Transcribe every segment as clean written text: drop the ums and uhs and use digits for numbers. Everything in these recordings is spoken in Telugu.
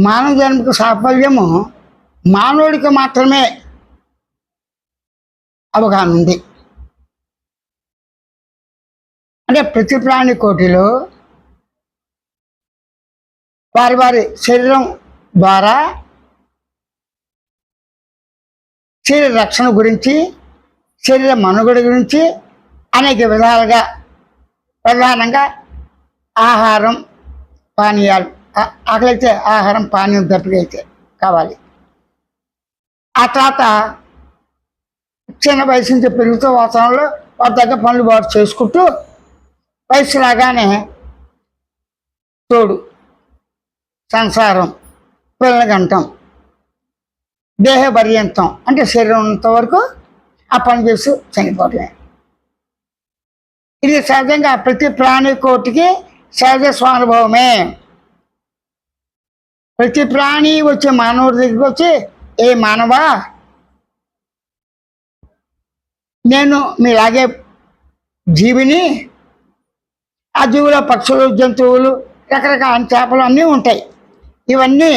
మానవ జన్మకు సాఫల్యము మానవుడికి మాత్రమే అవగాహన ఉంది. అంటే ప్రతి ప్రాణి కోటిలో వారి వారి శరీరం ద్వారా శరీర రక్షణ గురించి, శరీర మనుగడ గురించి అనేక విధాలుగా ప్రధానంగా ఆహారం పానీయాలు, ఆకలైతే ఆహారం పానీయం దప్పికైతే కావాలి. ఆ తర్వాత చిన్న వయసు నుంచి పెరుగుతూ వాతావరణంలో వారి దగ్గర పనులు బాటు చేసుకుంటూ వయసు రాగానే తోడు సంసారం, పిల్లగంటం, దేహ పర్యంతం అంటే శరీరం ఉన్నంత వరకు ఆ పని చేస్తూ చనిపోవటమే. ఇది సహజంగా ప్రతి ప్రాణి కోటికి సహజ స్వానుభవమే. ప్రతి ప్రాణి వచ్చి మానవుడి దగ్గరికి వచ్చి, ఏ మానవా, నేను మీలాగే జీవిని, ఆ జీవులో పక్షులు, జంతువులు, రకరకాల చేపలు అన్నీ ఉంటాయి. ఇవన్నీ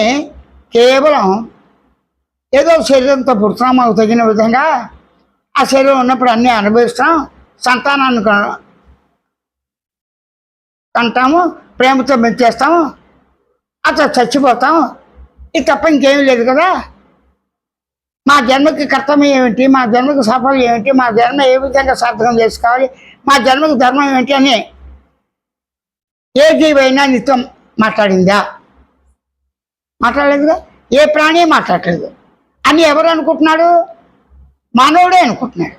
కేవలం ఏదో శరీరంతో పుడుతున్నాం, మాకు తగిన విధంగా ఆ శరీరం ఉన్నప్పుడు అన్నీ అనుభవిస్తాం, సంతానాన్ని కంటాము, ప్రేమతో మెచ్చేస్తాము, అట్లా చచ్చిపోతాము. ఇది తప్ప ఇంకేమీ లేదు కదా. మా జన్మకి కర్తవ్యం ఏమిటి, మా జన్మకి సాఫల్యం ఏమిటి, మా జన్మ ఏ విధంగా సార్థకం చేసుకోవాలి, మా జన్మకి ధర్మం ఏమిటి అని ఏ జీవైనా నిత్యం మాట్లాడిందా? మాట్లాడలేదుగా. ఏ ప్రాణి మాట్లాడలేదు అని ఎవరు అనుకుంటున్నాడు? మానవుడే అనుకుంటున్నాడు.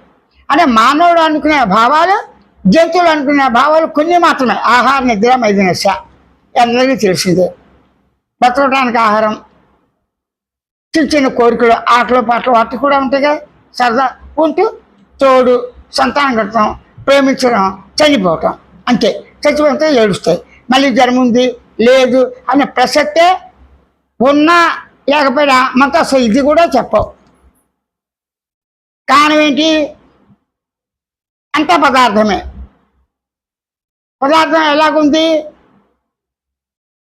అంటే మానవుడు అనుకునే భావాలు, జంతువులు అనుకునే భావాలు కొన్ని మాత్రమే. ఆహార నిద్ర మైదినశ అందరికీ తెలిసిందే. బతకడానికి ఆహారం, చిన్న చిన్న కోరికలు, ఆటలు పాటలు వాటి కూడా ఉంటాయి కదా. సరదా ఉంటూ తోడు, సంతానం కట్టడం, ప్రేమించడం, చనిపోవటం, అంతే. చచ్చిపోతే ఏడుస్తాయి. మళ్ళీ జన్మ ఉంది లేదు అనే ప్రసక్తే ఉన్నా లేకపోయినా మనకు అసలు ఇది కూడా చెప్పవు. కారణం ఏంటి? అంత పదార్థమే. పదార్థం ఎలాగుంది?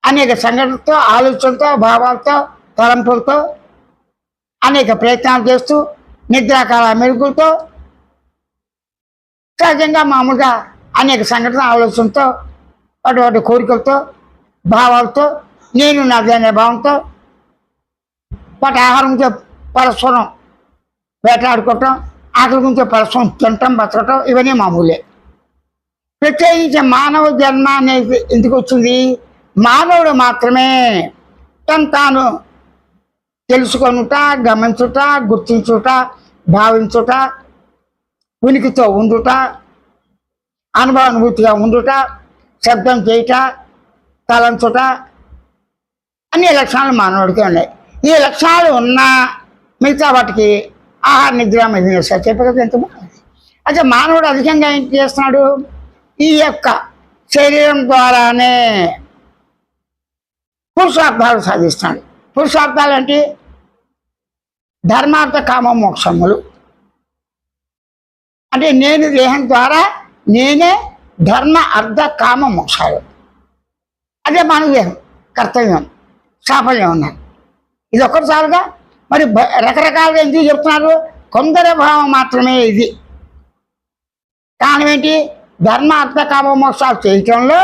అనేక సంఘటనలతో, ఆలోచనలతో, భావాలతో, తలంపులతో, అనేక ప్రయత్నాలు చేస్తూ, నిద్రాకాల మెరుగులతో, సహజంగా మామూలుగా అనేక సంఘటన ఆలోచనతో, అటువంటి కోరికలతో, భావాలతో, నేను నాది అనే భావంతో, వాటి ఆహారం గురించి పరస్పరం వేటాడుకోవటం, ఆకలి గురించి పరస్పరం తినటం, బతకటం, ఇవన్నీ మామూలే. ప్రత్యేకించి మానవ జన్మ అనేది ఎందుకు వచ్చింది? మానవుడు మాత్రమే తను తాను తెలుసుకొనుట, గమనించుట, గుర్తించుట, భావించుట, ఉనికితో ఉండుట, అనుభవానుభూతిగా ఉండుట, శబ్దం చేయుట, తలంచుట, అన్ని లక్షణాలు మానవుడికి ఉన్నాయి. ఈ లక్షణాలు ఉన్నా మిగతా వాటికి ఆహార నిద్ర మీద చెప్పే కదా ఎంత బాగుంది. అయితే మానవుడు అధికంగా ఏం చేస్తున్నాడు? ఈ యొక్క శరీరం ద్వారానే పురుషార్థాలు సాధిస్తున్నాడు. పురుషార్థాలు అంటే ధర్మార్థ కామ మోక్షములు. అంటే నేను దేహం ద్వారా నేనే ధర్మ అర్థ కామ మోక్షాలు. అదే మన దేహం కర్తవ్యం, సాఫల్యం ఉన్నాయి. ఇది ఒక్కటి చాలుగా. మరి రకరకాలుగా ఎందుకు చెప్తున్నారు? కొందరి భావం మాత్రమే ఇది. కారణం ఏంటి? ధర్మ అర్థ కామ మోక్షాలు చేయటంలో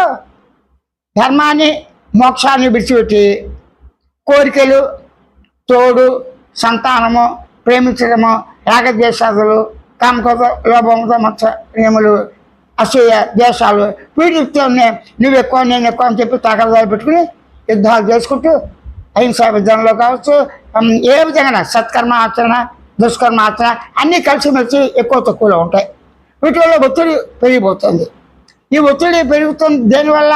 ధర్మాన్ని, మోక్షాన్ని విడిచిపెట్టి కోరికలు, తోడు, సంతానము, ప్రేమించడము, రాగద్వేషాదులు, కామకోత, లోభముతో మత్సర్యములు, అసూయ, ద్వేషాలు, వీటితో నువ్వు ఎక్కువ నేను ఎక్కువ అని చెప్పి తాకదాలు పెట్టుకుని యుద్ధాలు చేసుకుంటూ అహింసా విధానంలో కావచ్చు, ఏ విధంగా సత్కర్మ ఆచరణ, దుష్కర్మ ఆచరణ అన్నీ కలిసిమెలిసి ఎక్కువ తక్కువలో ఉంటాయి. వీటి వల్ల ఒత్తిడి పెరిగిపోతుంది. ఈ ఒత్తిడి పెరుగుతుంది దేనివల్ల?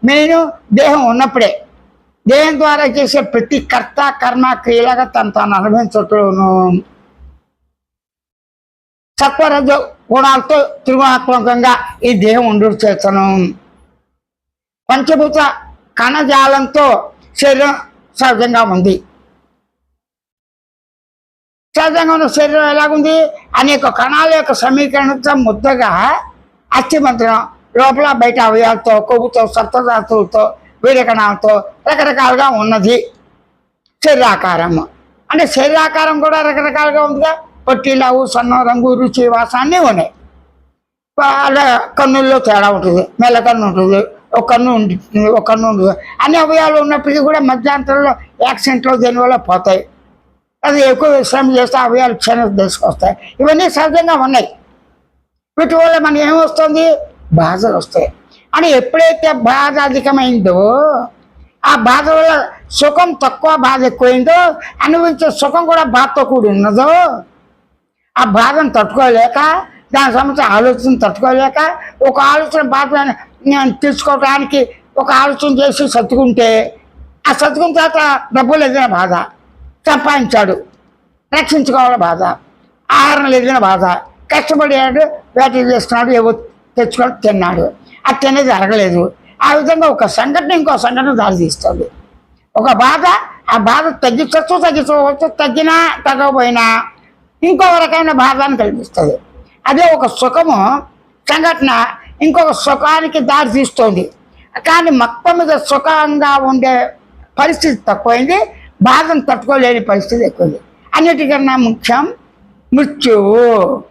మెయిన్ దేహం ఉన్నప్పుడే. దేహం ద్వారా చేసే ప్రతి కర్త, కర్మ, క్రియలాగా తాను అనుభవించట్లోను సత్వరజ గుణాలతో త్రిగుణాత్మకంగా ఈ దేహం ఉండు చేతను. పంచభూత కణజాలంతో శరీరం సహజంగా ఉంది. సహజంగా ఉన్న శరీరం ఎలాగుంది? అనేక కణాల యొక్క సమీకరణతో ముద్దగా అస్థిమంత్రం లోపల బయట అవయాలతో కొవ్వుతో సప్తధాతువులతో వీరకణాలతో రకరకాలుగా ఉన్నది శరీరాకారము. అంటే శరీరాకారం కూడా రకరకాలుగా ఉందిగా. పొట్టిలావు, సన్నం, రంగు, రుచి, వాసన అన్నీ ఉన్నాయి. అలా కన్నుల్లో తేడా ఉంటుంది, మెల్ల కన్ను ఉంటుంది, ఒక కన్ను ఉంటుంది, ఒక కన్ను ఉంటుంది. అన్ని అవయాలు ఉన్నప్పటికీ కూడా మధ్యాంతరంలో యాక్సిడెంట్లో దేనివల్ల పోతాయి. అది ఎక్కువ శ్రమ చేస్తే అవయాలు క్షణ తీసుకొస్తాయి. ఇవన్నీ సహజంగా ఉన్నాయి. వీటి వల్ల మనకి ఏమొస్తుంది? బాధలు వస్తాయి. అని ఎప్పుడైతే బాధ అధికమైందో, ఆ బాధ వల్ల సుఖం తక్కువ, బాధ ఎక్కువైందో, అనుభవించే సుఖం కూడా బాధతో కూడి ఉన్నదో, ఆ బాధను తట్టుకోలేక, దాని సంబంధించిన ఆలోచన తట్టుకోలేక, ఒక ఆలోచన బాధ తీర్చుకోవడానికి ఒక ఆలోచన చేసి సర్దుకుంటే, ఆ సర్దుకున్న తర్వాత డబ్బులు ఎదిగిన బాధ, సంపాదించాడు రక్షించుకోవాల బాధ, ఆహారం ఎదిగిన బాధ, కష్టపడాడు, వేట చేస్తున్నాడు, ఏవో తెచ్చుకొని తిన్నాడు, అది తినేది జరగలేదు. ఆ విధంగా ఒక సంఘటన ఇంకో సంఘటన దారి తీస్తుంది. ఒక బాధ, ఆ బాధ తగ్గించవచ్చు, తగ్గినా తగ్గకపోయినా ఇంకో రకమైన బాధను కల్పిస్తుంది. అదే ఒక సుఖము సంఘటన ఇంకొక సుఖానికి దారి తీస్తుంది. కానీ మొత్తం మీద సుఖంగా ఉండే పరిస్థితి తక్కువైంది, బాధను తట్టుకోలేని పరిస్థితి ఎక్కువైంది. అన్నిటికన్నా ముఖ్యం మృత్యువు.